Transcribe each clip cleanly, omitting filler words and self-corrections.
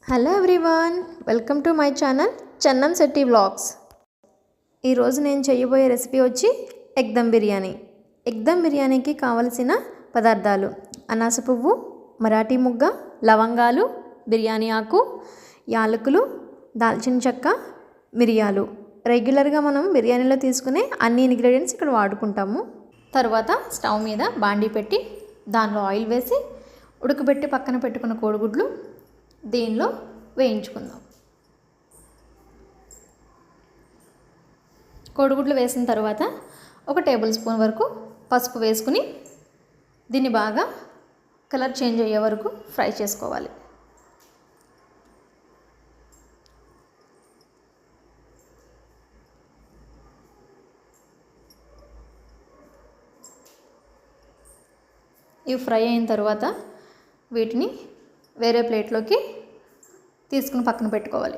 Hello everyone, welcome to my channel Chandam Shetty vlogs. ఈరోజు నేను చేయబోయే రెసిపీ వచ్చి ఎగ్ దమ్ బిర్యానీ. ఎగ్ దమ్ బిర్యానీకి కావలసిన పదార్థాలు: అనాస పువ్వు, మరాఠీ ముగ్గ, లవంగాలు, బిర్యానీ ఆకు, యాలకులు, దాల్చిన చెక్క, మిరియాలు. రెగ్యులర్గా మనం బిర్యానీలో తీసుకునే అన్ని ఇంగ్రీడియంట్స్ ఇక్కడ వాడుకుంటాము. తర్వాత స్టవ్ మీద బాండీ పెట్టి దానిలో ఆయిల్ వేసి ఉడకబెట్టి పక్కన పెట్టుకున్న కోడిగుడ్లు దీనిలో వేయించుకుందాం. కోడిగుడ్లు వేసిన తర్వాత 1 టేబుల్ స్పూన్ వరకు పసుపు వేసుకుని దీన్ని బాగా కలర్ చేంజ్ అయ్యే వరకు ఫ్రై చేసుకోవాలి. ఇవి ఫ్రై అయిన తర్వాత వీటిని వేరే ప్లేట్లోకి తీసుకుని పక్కన పెట్టుకోవాలి.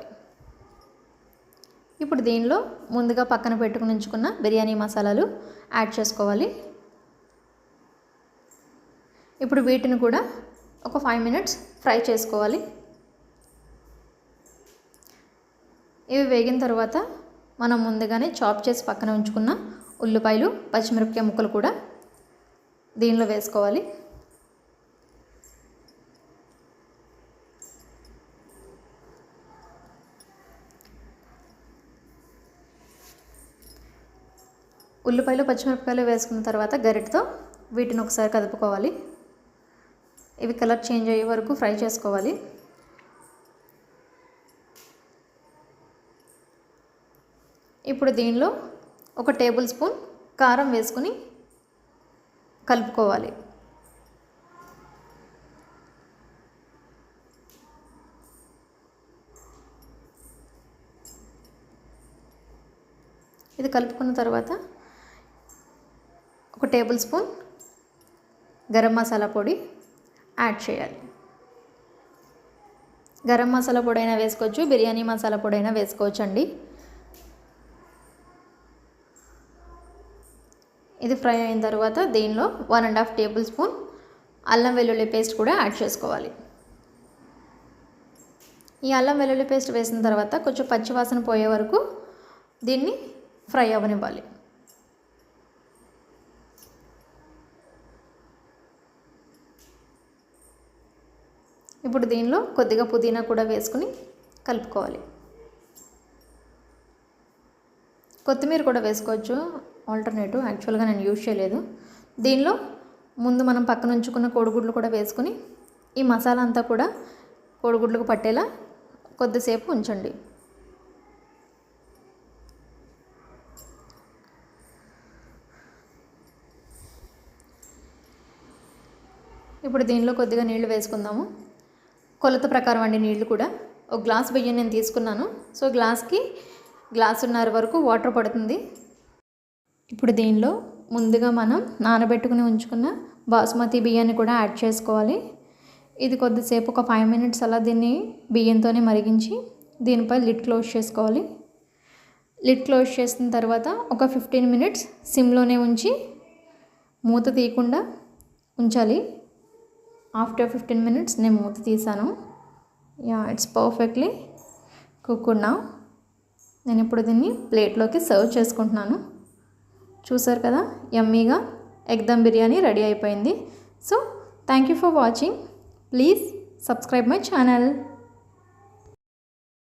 ఇప్పుడు దీనిలో ముందుగా పక్కన పెట్టుకుని ఉంచుకున్న బిర్యానీ మసాలాలు యాడ్ చేసుకోవాలి. ఇప్పుడు వీటిని కూడా ఒక 5 మినిట్స్ ఫ్రై చేసుకోవాలి. ఇవి వేగిన తర్వాత మనం ముందుగానే చాప్ చేసి పక్కన ఉంచుకున్న ఉల్లిపాయలు, పచ్చిమిరపకాయ ముక్కలు కూడా దీనిలో వేసుకోవాలి. ఉల్లిపాయలు, పచ్చిమిరపకాయలు వేసుకున్న తర్వాత గరిటతో వీటిని ఒకసారి కదుపుకోవాలి. ఇవి కలర్ చేంజ్ అయ్యే వరకు ఫ్రై చేసుకోవాలి. ఇప్పుడు దీనిలో 1 టేబుల్ స్పూన్ కారం వేసుకుని కలుపుకోవాలి. ఇది కలుపుకున్న తర్వాత 1 టేబుల్ స్పూన్ గరం మసాలా పొడి యాడ్ చేయాలి. గరం మసాలా పొడి అయినా వేసుకోవచ్చు, బిర్యానీ మసాలా పొడి అయినా వేసుకోవచ్చు అండి. ఇది ఫ్రై అయిన తర్వాత దీనిలో 1.5 టేబుల్ స్పూన్ అల్లం వెల్లుల్లి పేస్ట్ కూడా యాడ్ చేసుకోవాలి. ఈ అల్లం వెల్లుల్లి పేస్ట్ వేసిన తర్వాత కొంచెం పచ్చివాసన పోయే వరకు దీన్ని ఫ్రై అవ్వనివ్వాలి. ఇప్పుడు దీనిలో కొద్దిగా పుదీనా కూడా వేసుకుని కలుపుకోవాలి. కొత్తిమీర కూడా వేసుకోవచ్చు, ఆల్టర్నేటివ్. యాక్చువల్గా నేను యూజ్ చేయలేదు. దీనిలో ముందు మనం పక్కన ఉంచుకున్న కోడిగుడ్లు కూడా వేసుకుని ఈ మసాలా అంతా కూడా కోడిగుడ్లకు పట్టేలా కొద్దిసేపు ఉంచండి. ఇప్పుడు దీనిలో కొద్దిగా నీళ్లు వేసుకుందాము. కొలత ప్రకారం అండి నీళ్లు కూడా. 1 గ్లాస్ బియ్యం నేను తీసుకున్నాను. సో గ్లాస్కి గ్లాసున్నర వరకు వాటర్ పడుతుంది. ఇప్పుడు దీనిలో ముందుగా మనం నానబెట్టుకుని ఉంచుకున్న బాస్మతి బియ్యాన్ని కూడా యాడ్ చేసుకోవాలి. ఇది కొద్దిసేపు ఒక 5 మినిట్స్ అలా దీన్ని బియ్యంతోనే మరిగించి దీనిపై లిడ్ క్లోజ్ చేసుకోవాలి. లిడ్ క్లోజ్ చేసిన తర్వాత ఒక 15 మినిట్స్ సిమ్లోనే ఉంచి మూత తీయకుండా ఉంచాలి. ఆఫ్టర్ 15 మినిట్స్ నేను మూత తీసాను. It's perfectly cooked now. నేను ఇప్పుడు దీన్ని ప్లేట్లోకి సర్వ్ చేసుకుంటున్నాను. చూసారు కదా, యమ్మీగా ఎగ్ దమ్ బిర్యానీ రెడీ అయిపోయింది. So thank you for watching. Please subscribe my channel.